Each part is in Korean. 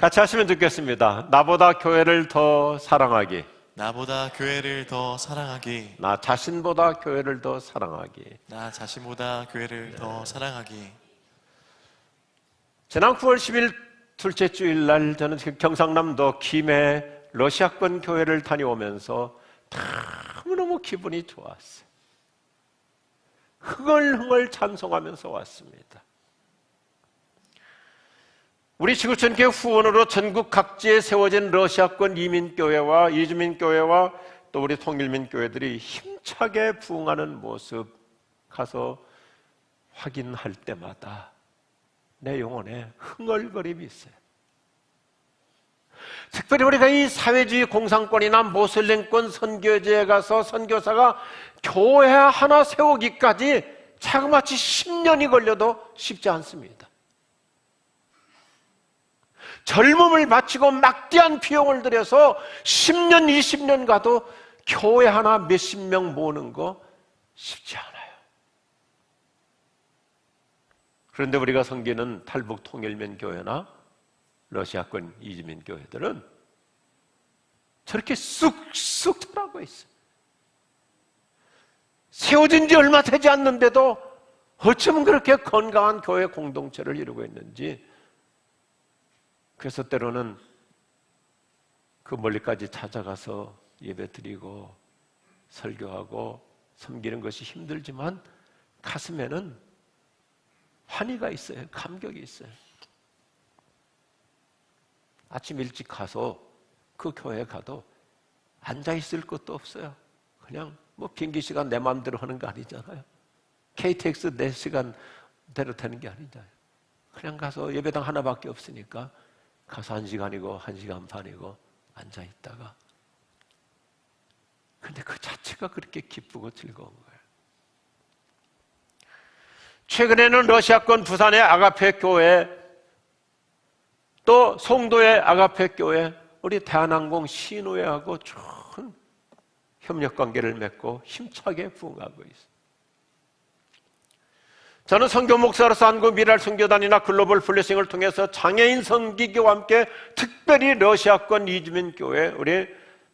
같이 하시면 좋겠습니다. 나보다 교회를 더 사랑하기. 나보다 교회를 더 사랑하기. 나 자신보다 교회를 더 사랑하기. 나 자신보다 교회를 더 사랑하기. 지난 9월 10일 둘째 주일날 저는 경상남도 김해 러시아권 교회를 다녀오면서 너무너무 기분이 좋았어요. 흥얼흥얼 찬송하면서 왔습니다. 우리 지구촌교회 후원으로 전국 각지에 세워진 러시아권 이민교회와 이주민교회와 또 우리 통일민교회들이 힘차게 부흥하는 모습 가서 확인할 때마다 내 영혼에 흥얼거림이 있어요. 특별히 우리가 이 사회주의 공산권이나 모슬림권 선교지에 가서 선교사가 교회 하나 세우기까지 자그마치 10년이 걸려도 쉽지 않습니다. 젊음을 바치고 막대한 비용을 들여서 10년, 20년 가도 교회 하나 몇십 명 모으는 거 쉽지 않아요. 그런데 우리가 섬기는 탈북 통일민교회나 러시아권 이주민교회들은 저렇게 쑥쑥 자라고 있어요. 세워진 지 얼마 되지 않는데도 어쩌면 그렇게 건강한 교회 공동체를 이루고 있는지, 그래서 때로는 그 멀리까지 찾아가서 예배드리고 설교하고 섬기는 것이 힘들지만 가슴에는 환희가 있어요. 감격이 있어요. 아침 일찍 가서 그 교회에 가도 앉아있을 것도 없어요. 그냥 뭐 비행기 시간 내 마음대로 하는 거 아니잖아요. KTX 내 시간대로 되는 게 아니잖아요. 그냥 가서 예배당 하나밖에 없으니까 가서 1시간이고 1시간 반이고 앉아있다가, 근데 그 자체가 그렇게 기쁘고 즐거운 거예요. 최근에는 러시아권 부산의 아가페 교회, 또 송도의 아가페 교회, 우리 대한항공 신우회하고 좋은 협력관계를 맺고 힘차게 부흥하고 있어요. 저는 선교 목사로서 한국 미랄 선교단이나 글로벌 블레싱을 통해서 장애인 섬기교와 함께 특별히 러시아권 이주민 교회, 우리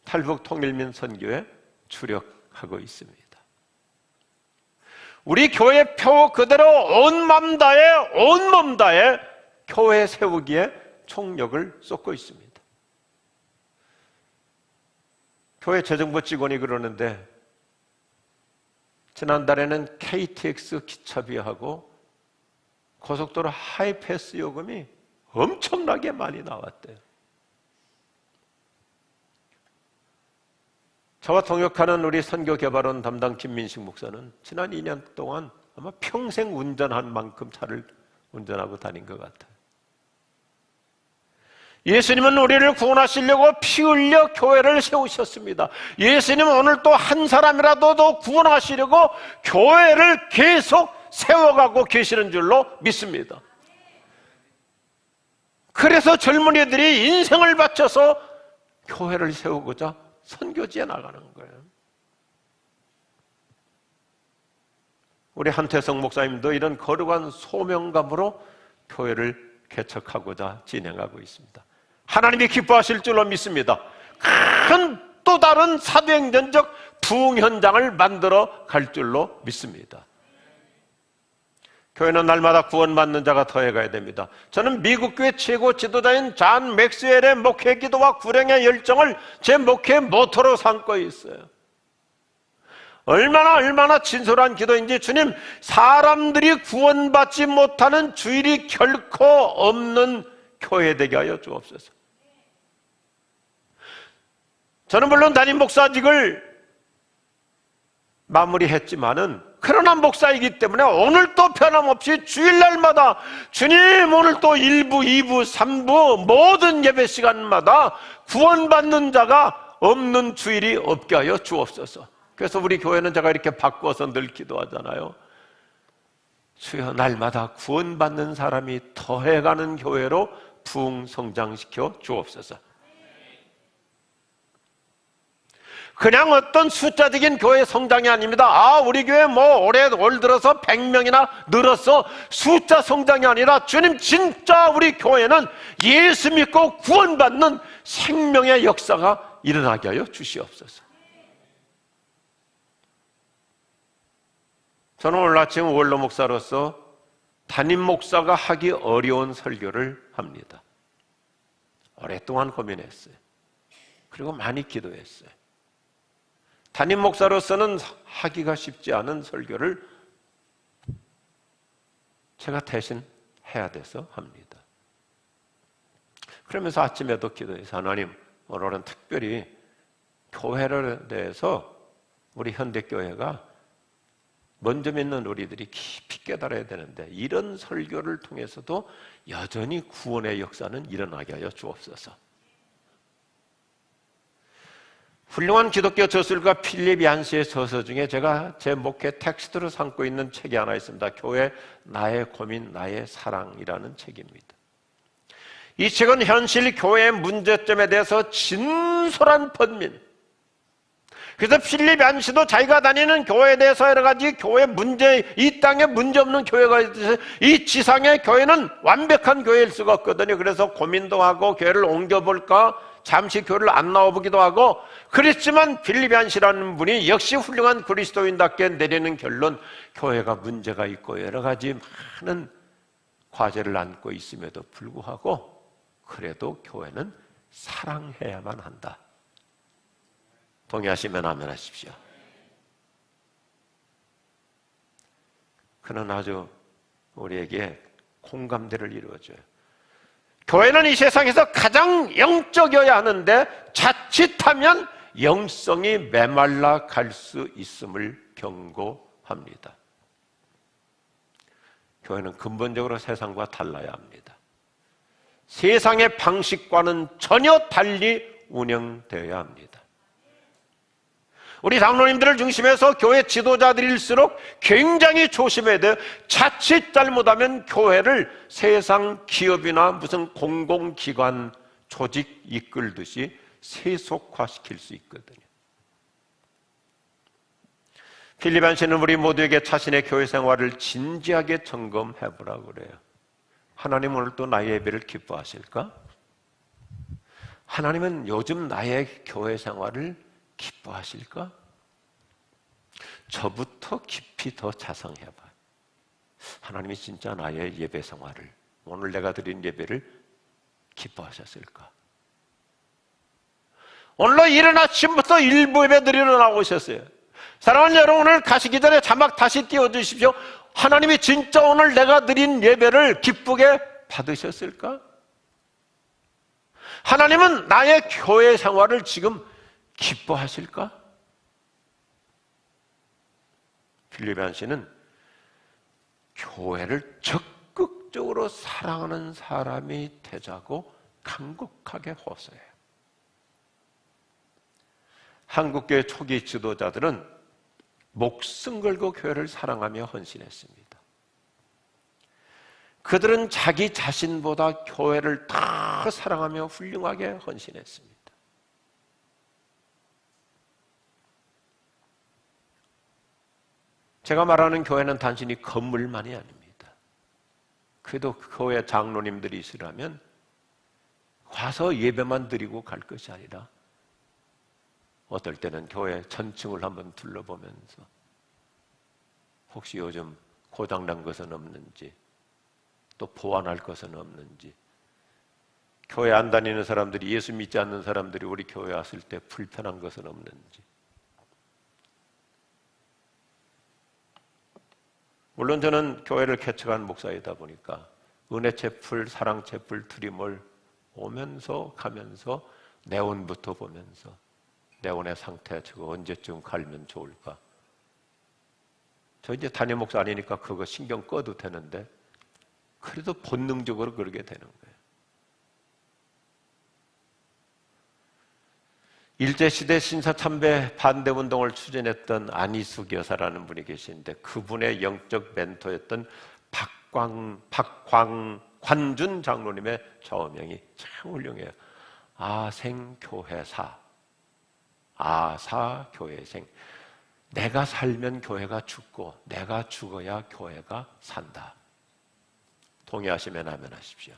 탈북 통일민 선교에 주력하고 있습니다. 우리 교회 표 그대로 온 맘 다해 온 몸 다해 교회 세우기에 총력을 쏟고 있습니다. 교회 재정부 직원이 그러는데, 지난달에는 KTX 기차비하고 고속도로 하이패스 요금이 엄청나게 많이 나왔대요. 저와 동역하는 우리 선교개발원 담당 김민식 목사는 지난 2년 동안 아마 평생 운전한 만큼 차를 운전하고 다닌 것 같아요. 예수님은 우리를 구원하시려고 피 흘려 교회를 세우셨습니다. 예수님은 오늘 또 한 사람이라도 더 구원하시려고 교회를 계속 세워가고 계시는 줄로 믿습니다. 그래서 젊은이들이 인생을 바쳐서 교회를 세우고자 선교지에 나가는 거예요. 우리 한태성 목사님도 이런 거룩한 소명감으로 교회를 개척하고자 진행하고 있습니다. 하나님이 기뻐하실 줄로 믿습니다. 큰 또 다른 사도행전적 부흥 현장을 만들어 갈 줄로 믿습니다. 교회는 날마다 구원받는 자가 더해가야 됩니다. 저는 미국 교회 최고 지도자인 잔 맥스웰의 목회 기도와 구령의 열정을 제 목회의 모토로 삼고 있어요. 얼마나 진솔한 기도인지, 주님, 사람들이 구원받지 못하는 주일이 결코 없는 교회 되게 하여 주옵소서. 저는 물론 담임 목사직을 마무리했지만은, 그러나 목사이기 때문에 오늘도 변함없이 주일날마다 주님, 오늘 또 1부, 2부, 3부 모든 예배 시간마다 구원받는 자가 없는 주일이 없게 하여 주옵소서. 그래서 우리 교회는 제가 이렇게 바꿔서 늘 기도하잖아요. 주여, 날마다 구원받는 사람이 더해가는 교회로 부흥 성장시켜 주옵소서. 그냥 어떤 숫자적인 교회 성장이 아닙니다. 아, 우리 교회 올 들어서 100명이나 늘었어. 숫자 성장이 아니라 주님, 진짜 우리 교회는 예수 믿고 구원받는 생명의 역사가 일어나게 하여 주시옵소서. 저는 오늘 아침 원로 목사로서 담임 목사가 하기 어려운 설교를 합니다. 오랫동안 고민했어요. 그리고 많이 기도했어요. 담임 목사로서는 하기가 쉽지 않은 설교를 제가 대신 해야 돼서 합니다. 그러면서 아침에도 기도해서 하나님, 오늘은 특별히 교회에 대해서 우리 현대교회가 먼저 믿는 우리들이 깊이 깨달아야 되는데 이런 설교를 통해서도 여전히 구원의 역사는 일어나게 하여 주옵소서. 훌륭한 기독교 저술가 필립 얀시의 저서 중에 제가 제 목회 텍스트로 삼고 있는 책이 하나 있습니다. 교회 나의 고민 나의 사랑이라는 책입니다. 이 책은 현실 교회의 문제점에 대해서 진솔한 번민, 그래서 필립 얀시도 자기가 다니는 교회에 대해서 여러 가지 교회 문제, 이 땅에 문제 없는 교회가 있어서 이 지상의 교회는 완벽한 교회일 수가 없거든요. 그래서 고민도 하고 교회를 옮겨볼까, 잠시 교회를 안 나와보기도 하고 그랬지만 필립 얀시라는 분이 역시 훌륭한 그리스도인답게 내리는 결론, 교회가 문제가 있고 여러 가지 많은 과제를 안고 있음에도 불구하고 그래도 교회는 사랑해야만 한다. 동의하시면 아멘 하십시오. 그는 아주 우리에게 공감대를 이루어줘요. 교회는 이 세상에서 가장 영적이어야 하는데 자칫하면 영성이 메말라 갈 수 있음을 경고합니다. 교회는 근본적으로 세상과 달라야 합니다. 세상의 방식과는 전혀 달리 운영되어야 합니다. 우리 장로님들을 중심해서 교회 지도자들일수록 굉장히 조심해야 돼요. 자칫 잘못하면 교회를 세상 기업이나 무슨 공공기관 조직 이끌듯이 세속화시킬 수 있거든요. 필립 얀시는 우리 모두에게 자신의 교회 생활을 진지하게 점검해 보라고 그래요. 하나님 오늘 또 나의 예배를 기뻐하실까? 하나님은 요즘 나의 교회 생활을 기뻐하실까? 저부터 깊이 더 자성해봐. 하나님이 진짜 나의 예배 생활을, 오늘 내가 드린 예배를 기뻐하셨을까? 오늘 이른 아침부터 일부 예배 드리러 나오셨어요. 사랑하는 여러분, 오늘 가시기 전에 자막 다시 띄워주십시오. 하나님이 진짜 오늘 내가 드린 예배를 기쁘게 받으셨을까? 하나님은 나의 교회 생활을 지금 기뻐하실까? 필립 얀시는 교회를 적극적으로 사랑하는 사람이 되자고 간곡하게 호소해요. 한국교회 초기 지도자들은 목숨 걸고 교회를 사랑하며 헌신했습니다. 그들은 자기 자신보다 교회를 더 사랑하며 훌륭하게 헌신했습니다. 제가 말하는 교회는 단순히 건물만이 아닙니다. 그래도 교회 장로님들이 있으라면 와서 예배만 드리고 갈 것이 아니라 어떨 때는 교회 전층을 한번 둘러보면서 혹시 요즘 고장난 것은 없는지, 또 보완할 것은 없는지, 교회 안 다니는 사람들이, 예수 믿지 않는 사람들이 우리 교회 왔을 때 불편한 것은 없는지. 물론 저는 교회를 개척한 목사이다 보니까 은혜 채플, 사랑 채플, 드림을 오면서 가면서 네온부터 보면서 네온의 상태 저거 언제쯤 갈면 좋을까? 저 이제 담임 목사 아니니까 그거 신경 꺼도 되는데 그래도 본능적으로 그러게 되는 거예요. 일제시대 신사참배 반대운동을 추진했던 안희숙 여사라는 분이 계시는데 그분의 영적 멘토였던 박광관준 장로님의 좌우명이 참 훌륭해요. 아생교회사. 아사 교회생. 내가 살면 교회가 죽고 내가 죽어야 교회가 산다. 동의하시면 아멘 하십시오.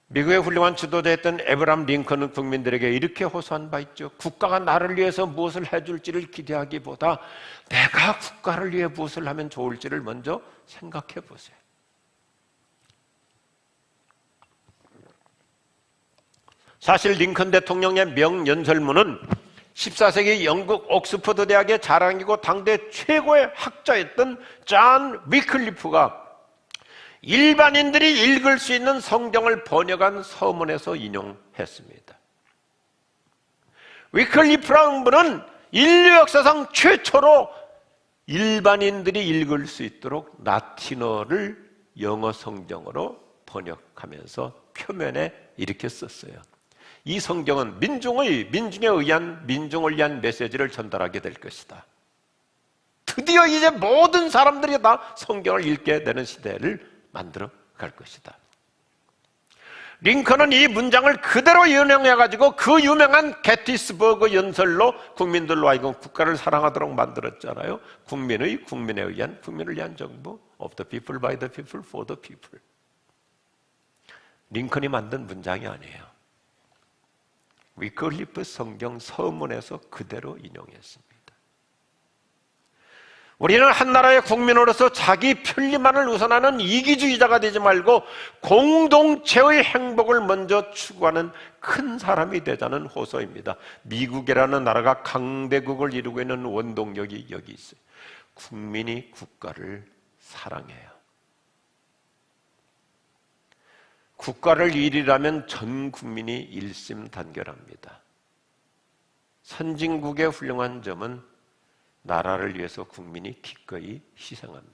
미국의 훌륭한 지도자였던 에브라함 링컨은 국민들에게 이렇게 호소한 바 있죠. 국가가 나를 위해서 무엇을 해줄지를 기대하기보다 내가 국가를 위해 무엇을 하면 좋을지를 먼저 생각해 보세요. 사실 링컨 대통령의 명연설문은 14세기 영국 옥스퍼드 대학의 자랑이고 당대 최고의 학자였던 존 위클리프가 일반인들이 읽을 수 있는 성경을 번역한 서문에서 인용했습니다. 위클리프라는 분은 인류 역사상 최초로 일반인들이 읽을 수 있도록 라틴어를 영어 성경으로 번역하면서 표면에 이렇게 썼어요. 이 성경은 민중을 위한 메시지를 전달하게 될 것이다. 드디어 이제 모든 사람들이 다 성경을 읽게 되는 시대를 만들어 갈 것이다. 링컨은 이 문장을 그대로 인용해가지고 그 유명한 게티스버그 연설로 국민들로 하여금 국가를 사랑하도록 만들었잖아요. 국민에 의한, 국민을 위한 정부, of the people, by the people, for the people. 링컨이 만든 문장이 아니에요. 위클리프 성경 서문에서 그대로 인용했습니다. 우리는 한 나라의 국민으로서 자기 편리만을 우선하는 이기주의자가 되지 말고 공동체의 행복을 먼저 추구하는 큰 사람이 되자는 호소입니다. 미국이라는 나라가 강대국을 이루고 있는 원동력이 여기 있어요. 국민이 국가를 사랑해요. 국가를 일이라면 전 국민이 일심단결합니다. 선진국의 훌륭한 점은 나라를 위해서 국민이 기꺼이 희생합니다.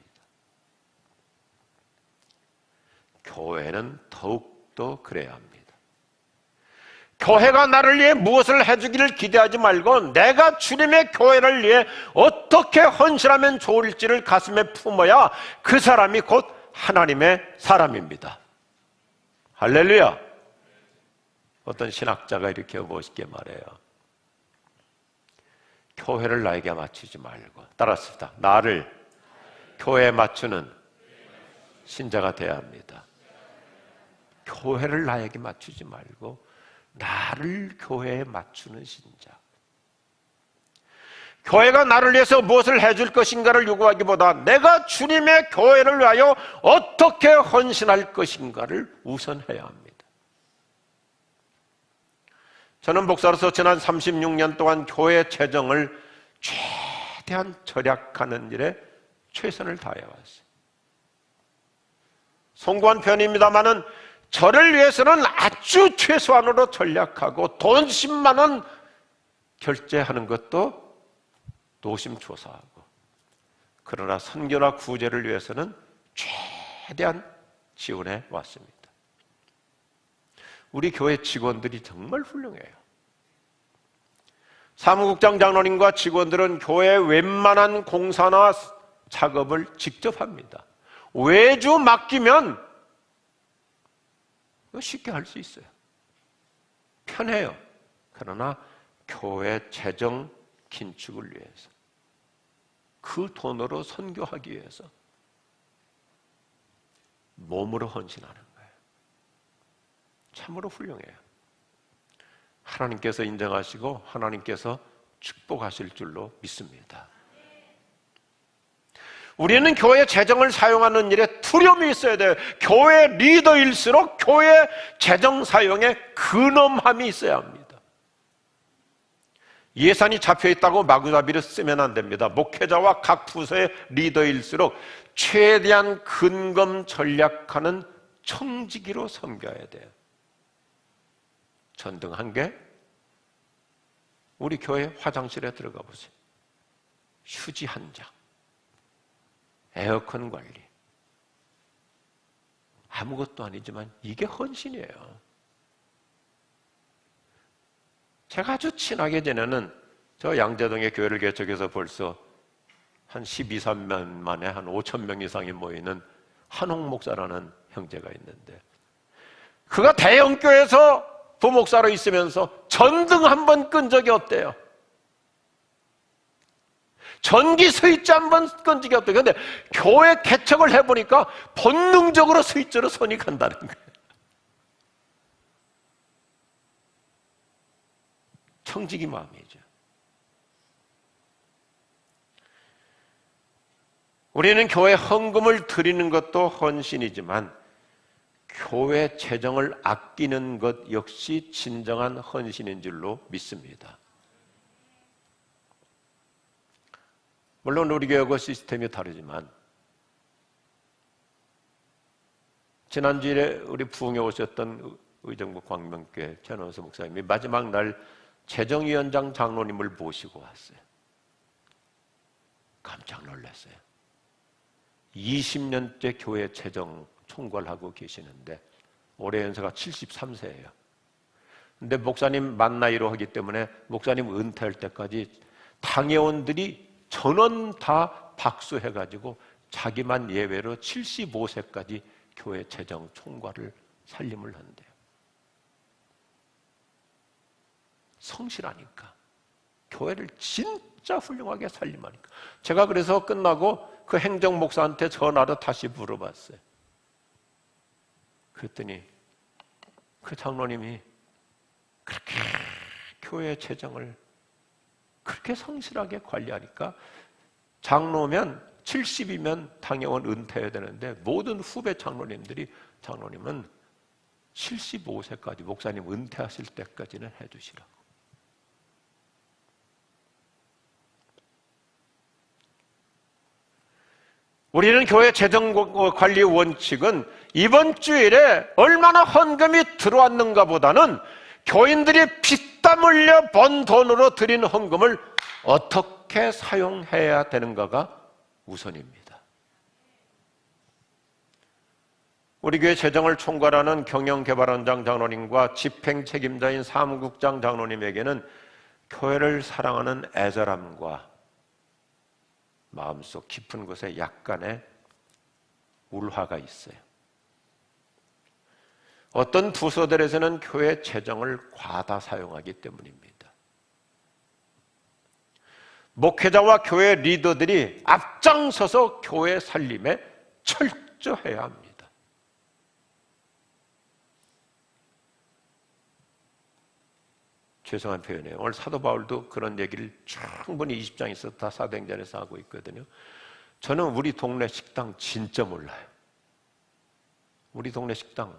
교회는 더욱더 그래야 합니다. 교회가 나를 위해 무엇을 해주기를 기대하지 말고 내가 주님의 교회를 위해 어떻게 헌신하면 좋을지를 가슴에 품어야 그 사람이 곧 하나님의 사람입니다. 할렐루야. 어떤 신학자가 이렇게 멋있게 말해요. 교회를 나에게 맞추지 말고, 따라합시다. 나를 교회에 맞추는 신자가 되어야 합니다. 교회를 나에게 맞추지 말고 나를 교회에 맞추는 신자. 교회가 나를 위해서 무엇을 해줄 것인가를 요구하기보다 내가 주님의 교회를 위하여 어떻게 헌신할 것인가를 우선해야 합니다. 저는 목사로서 지난 36년 동안 교회 재정을 최대한 절약하는 일에 최선을 다해왔어요. 송구한 편입니다만은 저를 위해서는 아주 최소한으로 전략하고 돈 10만 원 결제하는 것도 노심초사하고, 그러나 선교나 구제를 위해서는 최대한 지원해 왔습니다. 우리 교회 직원들이 정말 훌륭해요. 사무국장 장로님과 직원들은 교회 웬만한 공사나 작업을 직접 합니다. 외주 맡기면 쉽게 할 수 있어요. 편해요. 그러나 교회 재정 긴축을 위해서, 그 돈으로 선교하기 위해서 몸으로 헌신하는 거예요. 참으로 훌륭해요. 하나님께서 인정하시고 하나님께서 축복하실 줄로 믿습니다. 우리는 교회 재정을 사용하는 일에 두려움이 있어야 돼요. 교회 리더일수록 교회 재정 사용에 근엄함이 있어야 합니다. 예산이 잡혀있다고 마구잡이로 쓰면 안 됩니다. 목회자와 각 부서의 리더일수록 최대한 근검 전략하는 청지기로 섬겨야 돼요. 전등 한 개, 우리 교회 화장실에 들어가 보세요. 휴지 한 장, 에어컨 관리. 아무것도 아니지만 이게 헌신이에요. 제가 아주 친하게 지내는 저 양재동의 교회를 개척해서 벌써 한 12, 13년 만에 한 5천 명 이상이 모이는 한홍 목사라는 형제가 있는데, 그가 대형교회에서 부목사로 있으면서 전등 한 번 끈 적이 없대요. 전기 스위치 한 번 끈 적이 없대요. 그런데 교회 개척을 해보니까 본능적으로 스위치로 손이 간다는 거예요. 청지기 마음이죠. 우리는 교회 헌금을 드리는 것도 헌신이지만 교회 재정을 아끼는 것 역시 진정한 헌신인 줄로 믿습니다. 물론 우리 교회하고 시스템이 다르지만 지난주에 우리 부흥에 오셨던 의정부 광명교회 전원수 목사님이 마지막 날 재정위원장 장로님을 모시고 왔어요. 깜짝 놀랐어요. 20년째 교회 재정 총괄하고 계시는데 올해 연세가 73세예요. 근데 목사님 만 나이로 하기 때문에 목사님 은퇴할 때까지 당회원들이 전원 다 박수해가지고 자기만 예외로 75세까지 교회 재정 총괄을 살림을 한대요. 성실하니까 교회를 진짜 훌륭하게 살림하니까. 제가 그래서 끝나고 그 행정목사한테 전화로 다시 물어봤어요. 그랬더니 그 장로님이 그렇게 교회 재정을 그렇게 성실하게 관리하니까 장로면 70이면 당회원 은퇴해야 되는데 모든 후배 장로님은 75세까지 목사님 은퇴하실 때까지는 해주시라고. 우리는 교회 재정관리 원칙은 이번 주일에 얼마나 헌금이 들어왔는가 보다는 교인들이 피땀 흘려 번 돈으로 드린 헌금을 어떻게 사용해야 되는가가 우선입니다. 우리 교회 재정을 총괄하는 경영개발원장 장로님과 집행책임자인 사무국장 장로님에게는 교회를 사랑하는 애절함과 마음속 깊은 곳에 약간의 울화가 있어요. 어떤 부서들에서는 교회 재정을 과다 사용하기 때문입니다. 목회자와 교회 리더들이 앞장서서 교회 살림에 철저해야 합니다. 죄송한 표현이에요. 오늘 사도 바울도 그런 얘기를 충분히 20장에서 다 사도행전에서 하고 있거든요. 저는 우리 동네 식당 진짜 몰라요. 우리 동네 식당,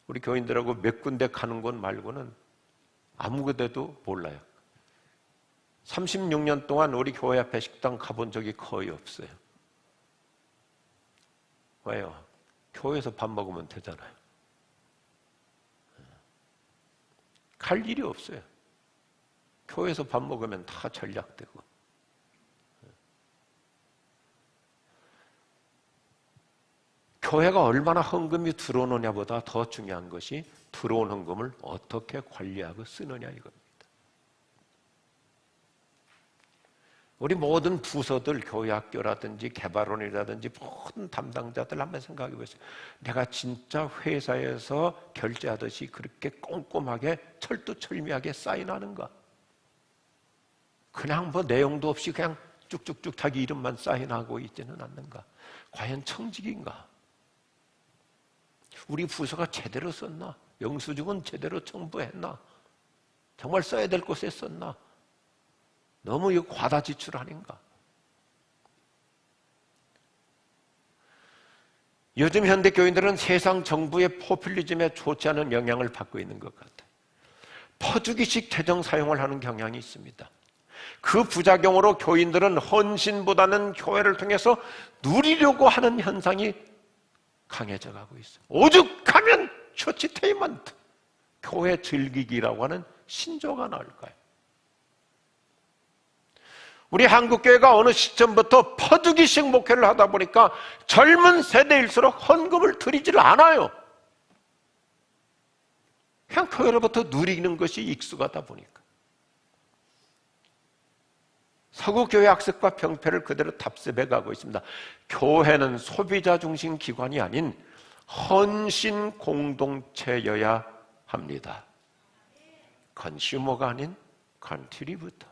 우리 교인들하고 몇 군데 가는 곳 말고는 아무 곳에도 몰라요. 36년 동안 우리 교회 앞에 식당 가본 적이 거의 없어요. 왜요? 교회에서 밥 먹으면 되잖아요. 갈 일이 없어요. 교회에서 밥 먹으면 다 전략되고. 교회가 얼마나 헌금이 들어오느냐보다 더 중요한 것이 들어온 헌금을 어떻게 관리하고 쓰느냐 이겁니다. 우리 모든 부서들, 교회학교라든지 개발원이라든지 모든 담당자들 한번 생각해 보세요. 내가 진짜 회사에서 결제하듯이 그렇게 꼼꼼하게 철두철미하게 사인하는가? 그냥 뭐 내용도 없이 그냥 쭉쭉쭉 자기 이름만 사인하고 있지는 않는가? 과연 청직인가? 우리 부서가 제대로 썼나? 영수증은 제대로 첨부했나? 정말 써야 될 곳에 썼나? 너무 이거 과다 지출 아닌가? 요즘 현대 교인들은 세상 정부의 포퓰리즘에 좋지 않은 영향을 받고 있는 것 같아요. 퍼주기식 재정 사용을 하는 경향이 있습니다. 그 부작용으로 교인들은 헌신보다는 교회를 통해서 누리려고 하는 현상이 강해져 가고 있어요. 오죽하면 처치테이먼트, 교회 즐기기라고 하는 신조가 나올까요? 우리 한국교회가 어느 시점부터 퍼주기식 목회를 하다 보니까 젊은 세대일수록 헌금을 드리질 않아요. 그냥 교회로부터 누리는 것이 익숙하다 보니까. 서구교회 학습과 병폐를 그대로 답습해 가고 있습니다. 교회는 소비자 중심 기관이 아닌 헌신 공동체여야 합니다. 컨슈머가 아닌 컨트리부터.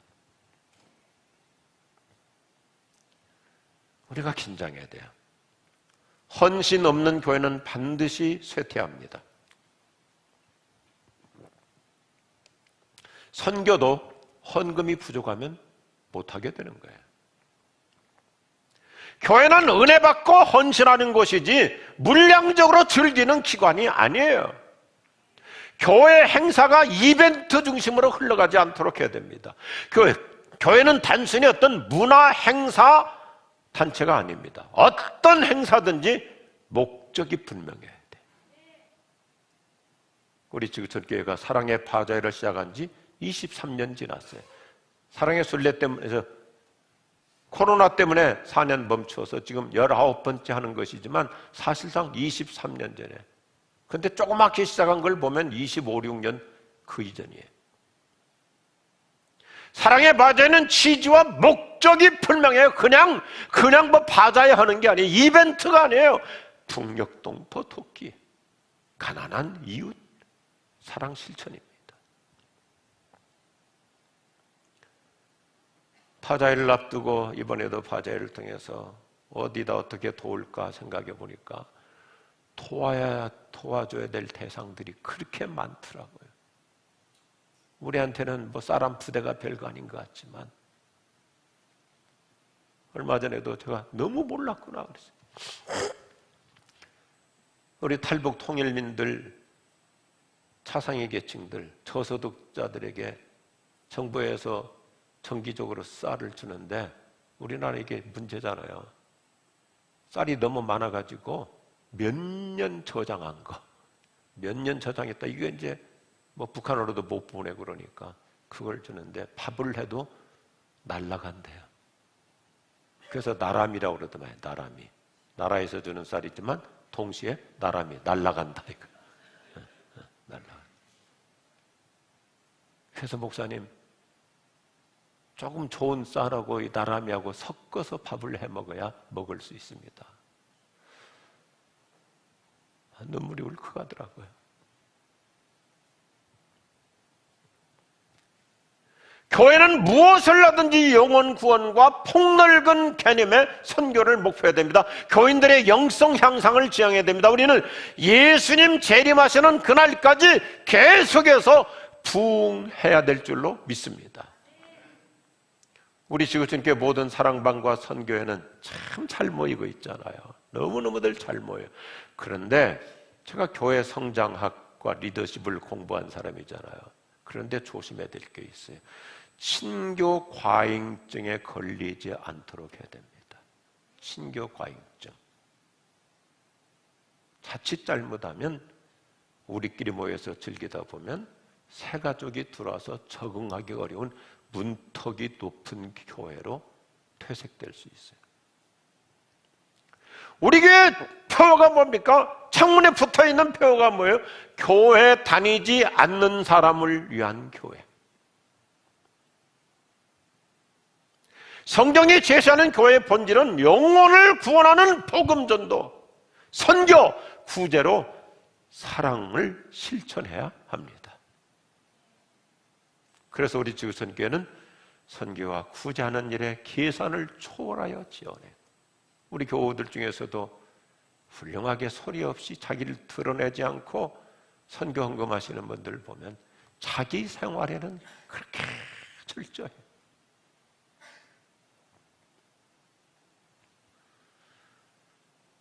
우리가 긴장해야 돼요. 헌신 없는 교회는 반드시 쇠퇴합니다. 선교도 헌금이 부족하면 못하게 되는 거예요. 교회는 은혜 받고 헌신하는 곳이지 물량적으로 즐기는 기관이 아니에요. 교회 행사가 이벤트 중심으로 흘러가지 않도록 해야 됩니다. 교회는 단순히 어떤 문화 행사 단체가 아닙니다. 어떤 행사든지 목적이 분명해야 돼. 우리 지구촌교회가 사랑의 바자회를 시작한 지 23년 지났어요. 사랑의 순례 때문에 코로나 때문에 4년 멈춰서 지금 19번째 하는 것이지만 사실상 23년 전에. 근데 조그맣게 시작한 걸 보면 25, 6년 그 이전이에요. 사랑의 바자회는 취지와 목적이 분명해요. 그냥 뭐 바자회 하는 게 아니에요. 이벤트가 아니에요. 풍력동포 토끼, 가난한 이웃, 사랑 실천입니다. 바자회를 앞두고 이번에도 바자회를 통해서 어디다 어떻게 도울까 생각해 보니까 도와줘야 될 대상들이 그렇게 많더라고요. 우리한테는 뭐 쌀 한 푸대가 별거 아닌 것 같지만 얼마 전에도 제가 너무 몰랐구나 그랬어요. 우리 탈북 통일민들, 차상위 계층들, 저소득자들에게 정부에서 정기적으로 쌀을 주는데 우리나라 이게 문제잖아요. 쌀이 너무 많아가지고 몇 년 저장한 거, 몇 년 저장했다. 이게 이제 뭐 북한으로도 못 보내 그러니까 그걸 주는데 밥을 해도 날라간대요. 그래서 나람이라고 그러더만. 나람이. 나라에서 주는 쌀이지만 동시에 나람이 날라간다 이거. 날라가. 그래서 목사님 조금 좋은 쌀하고 이 나람이하고 섞어서 밥을 해 먹어야 먹을 수 있습니다. 눈물이 울컥하더라고요. 교회는 무엇을 하든지 영혼 구원과 폭넓은 개념의 선교를 목표해야 됩니다. 교인들의 영성 향상을 지향해야 됩니다. 우리는 예수님 재림하시는 그날까지 계속해서 부흥해야 될 줄로 믿습니다. 우리 지구촌교회 모든 사랑방과 선교회는 참 잘 모이고 있잖아요. 너무너무들 잘 모여요. 그런데 제가 교회 성장학과 리더십을 공부한 사람이잖아요. 그런데 조심해야 될 게 있어요. 신교 과잉증에 걸리지 않도록 해야 됩니다. 신교 과잉증. 자칫 잘못하면 우리끼리 모여서 즐기다 보면 새 가족이 들어와서 적응하기 어려운 문턱이 높은 교회로 퇴색될 수 있어요. 우리 교회 표어가 뭡니까? 창문에 붙어있는 표어가 뭐예요? 교회 다니지 않는 사람을 위한 교회. 성경이 제시하는 교회의 본질은 영혼을 구원하는 복음전도, 선교, 구제로 사랑을 실천해야 합니다. 그래서 우리 지구촌교회는 선교와 구제하는 일에 계산을 초월하여 지원해요. 우리 교우들 중에서도 훌륭하게 소리 없이 자기를 드러내지 않고 선교 헌금하시는 분들 보면 자기 생활에는 그렇게 철저해요.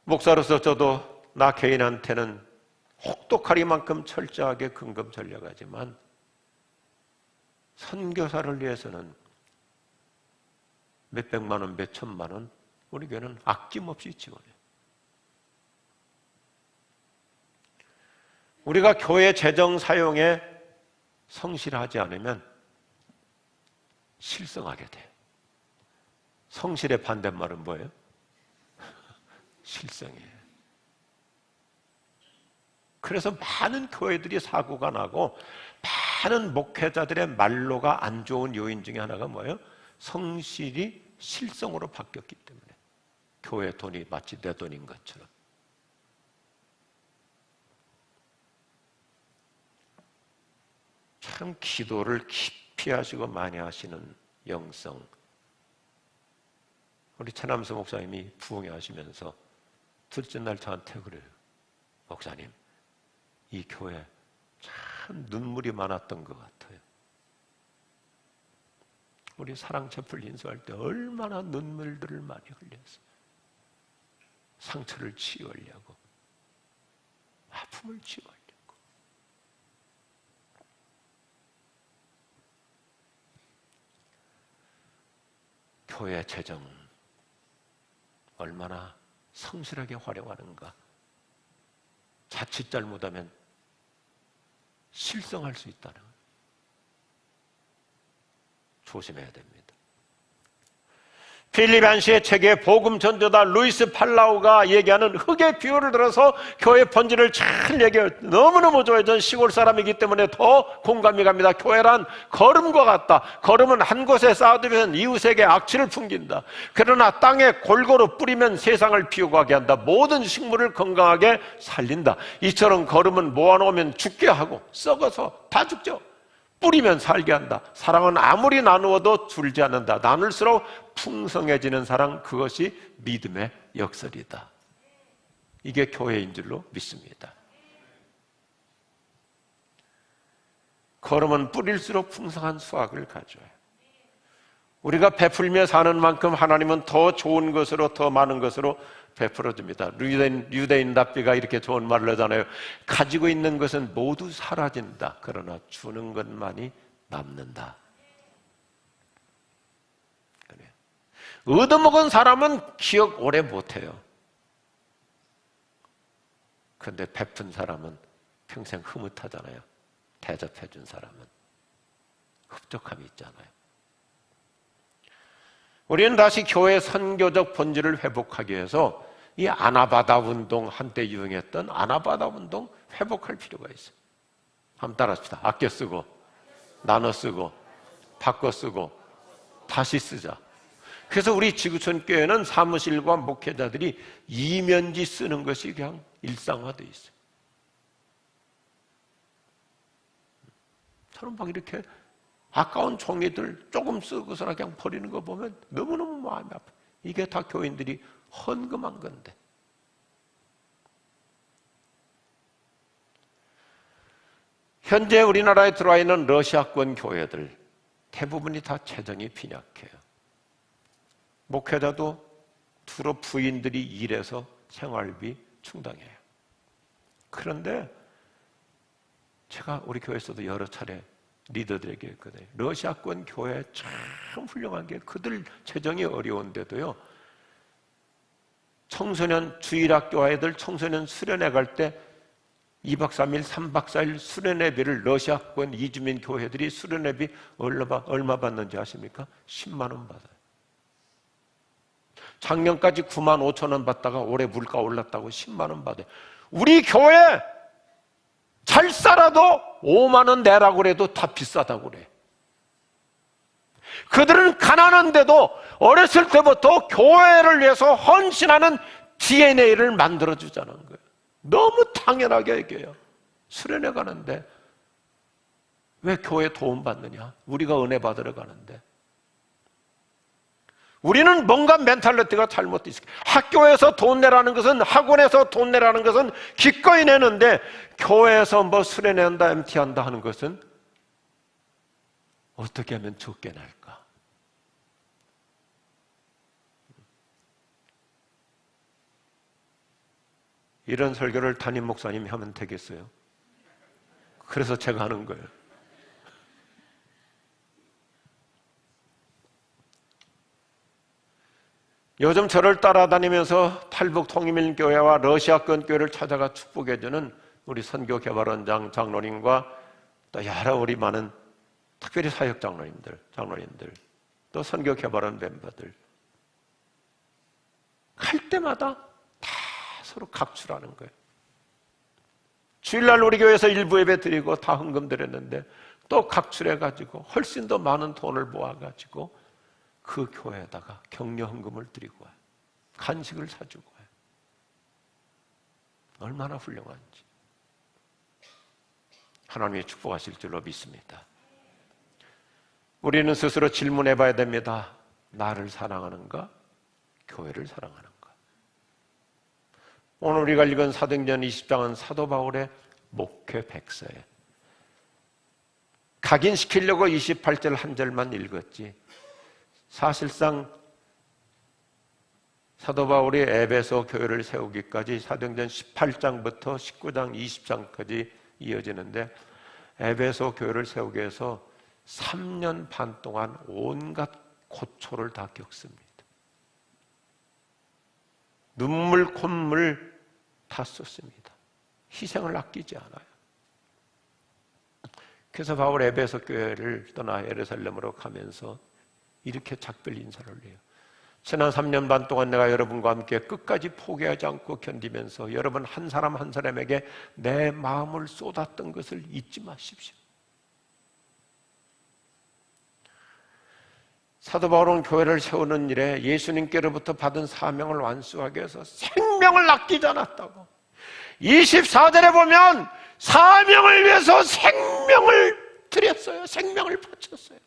목사로서 저도 나 개인한테는 혹독하리만큼 철저하게 금금 전략하지만 선교사를 위해서는 몇백만 원, 몇천만 원 우리 교회는 아낌없이 지원해요. 우리가 교회 재정 사용에 성실하지 않으면 실성하게 돼요. 성실의 반대말은 뭐예요? 실성이에요. 그래서 많은 교회들이 사고가 나고 많은 목회자들의 말로가 안 좋은 요인 중에 하나가 뭐예요? 성실이 실성으로 바뀌었기 때문에 교회 돈이 마치 내 돈인 것처럼. 참 기도를 깊이 하시고 많이 하시는 영성. 우리 최남수 목사님이 부흥회 하시면서 둘째 날 저한테 그래요. 목사님, 이 교회 참 눈물이 많았던 것 같아요. 우리 사랑채플 인수할 때 얼마나 눈물들을 많이 흘렸어요. 상처를 치유하려고, 아픔을 치유하려고. 교회 재정 얼마나 성실하게 활용하는가. 자칫 잘못하면 실성할 수 있다는 거예요. 조심해야 됩니다. 필립 안시의 책에 복음 전도자 루이스 팔라우가 얘기하는 흙의 비유를 들어서 교회 본질을 잘 얘기해요. 너무너무 좋아요. 전 시골 사람이기 때문에 더 공감이 갑니다. 교회란 거름과 같다. 거름은 한 곳에 쌓아두면 이웃에게 악취를 풍긴다. 그러나 땅에 골고루 뿌리면 세상을 피우게 한다. 모든 식물을 건강하게 살린다. 이처럼 거름은 모아놓으면 죽게 하고 썩어서 다 죽죠. 뿌리면 살게 한다. 사랑은 아무리 나누어도 줄지 않는다. 나눌수록 풍성해지는 사랑, 그것이 믿음의 역설이다. 이게 교회인 줄로 믿습니다. 걸음은 뿌릴수록 풍성한 수확을 가져와요. 우리가 베풀며 사는 만큼 하나님은 더 좋은 것으로, 더 많은 것으로 베풀어줍니다. 유대인 랍비가 이렇게 좋은 말을 하잖아요. 가지고 있는 것은 모두 사라진다. 그러나 주는 것만이 남는다. 그래요. 얻어먹은 사람은 기억 오래 못해요. 그런데 베푼 사람은 평생 흐뭇하잖아요. 대접해준 사람은 흡족함이 있잖아요. 우리는 다시 교회 선교적 본질을 회복하기 위해서 이 아나바다 운동, 한때 유행했던 아나바다 운동 회복할 필요가 있어요. 한번 따라합시다. 아껴 쓰고, 나눠 쓰고, 바꿔 쓰고, 다시 쓰자. 그래서 우리 지구촌 교회는 사무실과 목회자들이 이면지 쓰는 것이 그냥 일상화되어 있어요. 저는 막 이렇게 아까운 종이들 조금 쓰고서 그냥 버리는 거 보면 너무너무 마음이 아파요. 이게 다 교인들이 헌금한 건데. 현재 우리나라에 들어와 있는 러시아권 교회들 대부분이 다 재정이 빈약해요. 목회자도 주로 부인들이 일해서 생활비 충당해요. 그런데 제가 우리 교회에서도 여러 차례 리더들에게 했거든요. 러시아권 교회 참 훌륭한 게 그들 재정이 어려운데도요, 청소년 주일학교 아이들 청소년 수련회 갈 때 2박 3일, 3박 4일 수련회비를 러시아권 이주민 교회들이 수련회비 얼마 받는지 아십니까? 10만 원 받아요. 작년까지 9만 5천 원 받다가 올해 물가 올랐다고 10만 원 받아요. 우리 교회 잘 살아도 5만 원 내라고 그래도 다 비싸다고 그래. 그들은 가난한데도 어렸을 때부터 교회를 위해서 헌신하는 DNA를 만들어주자는 거예요. 너무 당연하게 얘기해요. 수련회 가는데 왜 교회 도움 받느냐? 우리가 은혜 받으러 가는데. 우리는 뭔가 멘탈리티가 잘못되어 있어요. 학교에서 돈 내라는 것은, 학원에서 돈 내라는 것은 기꺼이 내는데, 교회에서 뭐 수련회한다, MT한다 하는 것은 어떻게 하면 적게 낼까? 이런 설교를 담임 목사님이 하면 되겠어요? 그래서 제가 하는 거예요. 요즘 저를 따라다니면서 탈북 통일교회와 러시아권 교회를 찾아가 축복해주는 우리 선교개발원장 장로님과 또 여러 우리 많은 특별히 사역 장로님들, 또 선교개발원 멤버들 갈 때마다 다 서로 각출하는 거예요. 주일날 우리 교회에서 일부 예배 드리고 다 헌금 드렸는데 또 각출해가지고 훨씬 더 많은 돈을 모아가지고 그 교회에다가 격려 헌금을 드리고 와요. 간식을 사주고 와요. 얼마나 훌륭한지. 하나님이 축복하실 줄로 믿습니다. 우리는 스스로 질문해 봐야 됩니다. 나를 사랑하는가? 교회를 사랑하는가? 오늘 우리가 읽은 사도행전 20장은 사도 바울의 목회 백서예요. 각인시키려고 28절 한 절만 읽었지, 사실상 사도 바울이 에베소 교회를 세우기까지 사도행전 18장부터 19장 20장까지 이어지는데, 에베소 교회를 세우기 위해서 3년 반 동안 온갖 고초를 다 겪습니다. 눈물 콧물 다 썼습니다. 희생을 아끼지 않아요. 그래서 바울 에베소 교회를 떠나 예루살렘으로 가면서 이렇게 작별 인사를 해요. 지난 3년 반 동안 내가 여러분과 함께 끝까지 포기하지 않고 견디면서 여러분 한 사람 한 사람에게 내 마음을 쏟았던 것을 잊지 마십시오. 사도 바울은 교회를 세우는 일에 예수님께로부터 받은 사명을 완수하기 위해서 생명을 아끼지 않았다고. 24절에 보면 사명을 위해서 생명을 드렸어요. 생명을 바쳤어요.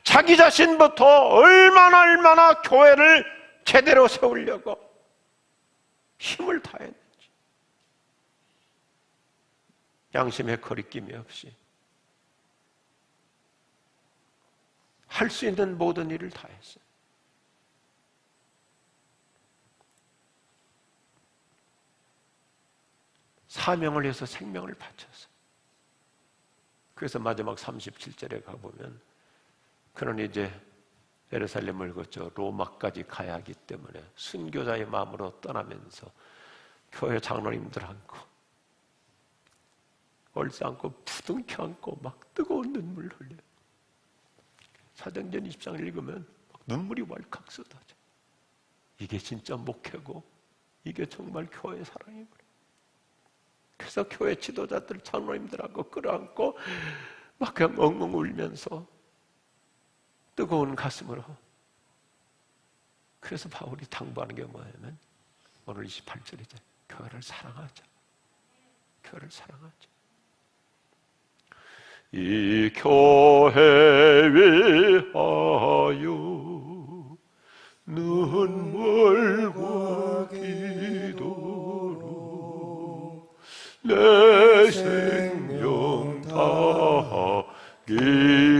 자기 자신부터 얼마나 교회를 제대로 세우려고 힘을 다했는지, 양심에 거리낌이 없이 할 수 있는 모든 일을 다 했어요. 사명을 위해서 생명을 바쳤어요. 그래서 마지막 37절에 가보면 그는 이제 예루살렘을 거쳐 로마까지 가야 하기 때문에 순교자의 마음으로 떠나면서 교회 장로님들 안고 얼싸안고 부둥켜 안고 막 뜨거운 눈물 흘려요. 사도행전 20장을 읽으면 눈물이 왈칵 쏟아져. 이게 진짜 목회고 이게 정말 교회 사랑이구나. 그래서 교회 지도자들 장로님들하고 끌어안고 막 그냥 엉엉 울면서 뜨거운 가슴으로. 그래서 바울이 당부하는 게 뭐냐면 오늘 28절이죠. 교회를 사랑하자. 교회를 사랑하자. 이 교회 위하여 눈물과 기도로 내 생명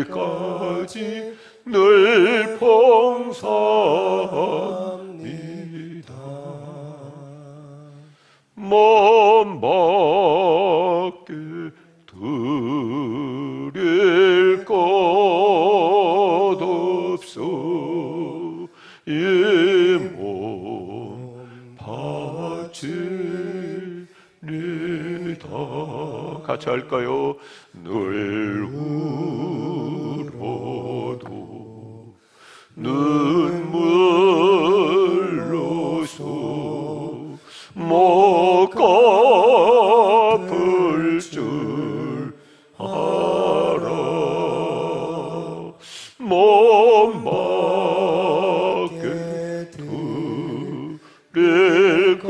다하기까지 늘 봉사합니다. 몸 밖에 드릴 것 없어 이 몸 바치리다. 같이 할까요? 늘 울어도 눈물로서 못 갚을 줄 알아. 몸 밖에 드릴 것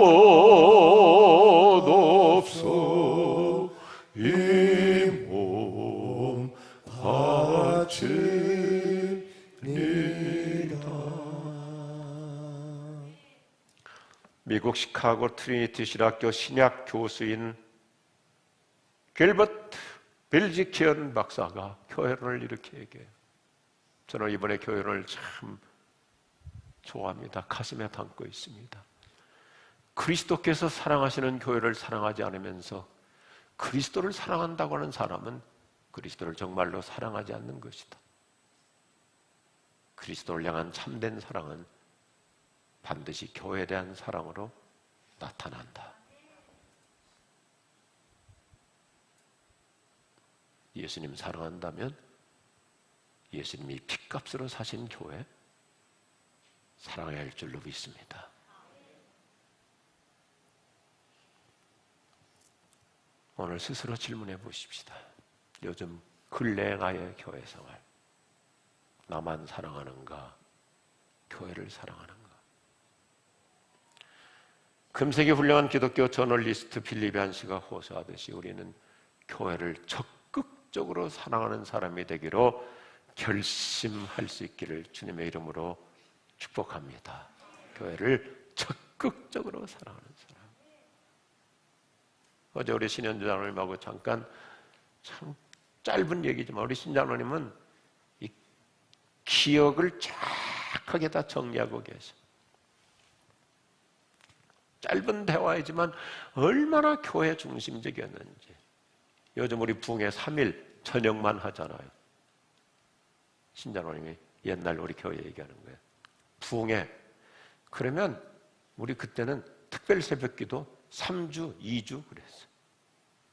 없어 이 몸 바치리다. 미국 시카고 트리니티 신학교 신약 교수인 길버트 빌지키언 박사가 교회론을 이렇게 얘기해요. 저는 이번에 교회론을 참 좋아합니다. 가슴에 담고 있습니다. 그리스도께서 사랑하시는 교회를 사랑하지 않으면서 그리스도를 사랑한다고 하는 사람은 그리스도를 정말로 사랑하지 않는 것이다. 그리스도를 향한 참된 사랑은 반드시 교회에 대한 사랑으로 나타난다. 예수님 사랑한다면 예수님이 핏값으로 사신 교회 사랑해야 할 줄로 믿습니다. 오늘 스스로 질문해 보십시다. 요즘 근래 나의 교회 생활, 나만 사랑하는가? 교회를 사랑하는가? 금세기 훌륭한 기독교 저널리스트 빌리비 씨가 호소하듯이 우리는 교회를 적극적으로 사랑하는 사람이 되기로 결심할 수 있기를 주님의 이름으로 축복합니다. 교회를 적극적으로 사랑하는 사람. 어제 우리 신현주 장로님하고 잠깐 참 짧은 얘기지만 우리 신장로님은 이 기억을 정확하게 다 정리하고 계셔. 짧은 대화이지만 얼마나 교회 중심적이었는지. 요즘 우리 부흥회 3일 저녁만 하잖아요. 신장로님이 옛날 우리 교회 얘기하는 거예요. 부흥회. 그러면 우리 그때는 특별 새벽기도 3주, 2주 그랬어요.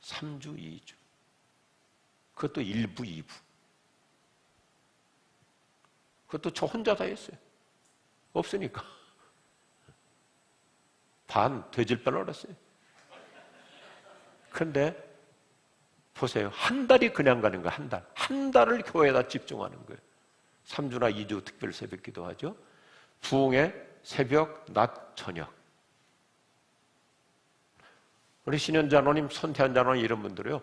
3주, 2주. 그것도 1부, 2부. 그것도 저 혼자 다 했어요. 없으니까. 반 되질 뻔 알았어요. 그런데 보세요. 한 달이 그냥 가는 거예요. 한 달. 한 달을 교회에다 집중하는 거예요. 3주나 2주 특별 새벽 기도하죠. 부흥회 새벽, 낮, 저녁. 우리 신현자노님, 손태한자노님 이런 분들이요.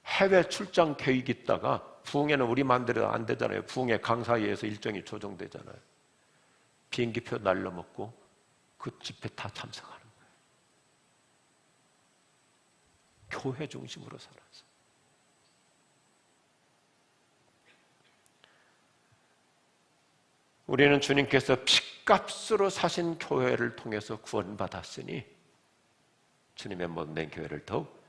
해외 출장 계획 있다가 부흥회는 우리 마음대로 안 되잖아요. 부흥회 강사회에서 일정이 조정되잖아요. 비행기표 날려먹고 그 집회 다 참석하는 거예요. 교회 중심으로 살아서. 우리는 주님께서 핏값으로 사신 교회를 통해서 구원받았으니 주님의 못된 교회를 더욱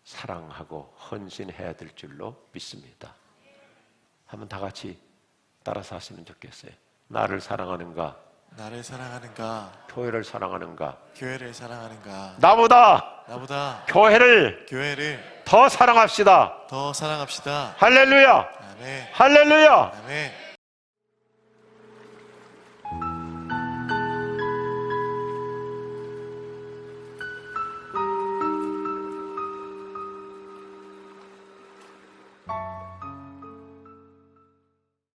사랑하고 헌신해야 될 줄로 믿습니다. 한번 다 같이 따라서 하시면 좋겠어요. 나를 사랑하는가? 나를 사랑하는가? 교회를 사랑하는가? 교회를 사랑하는가? 나보다 교회를 더 사랑합시다. 더 사랑합시다. 할렐루야! 아멘. 할렐루야! 아멘.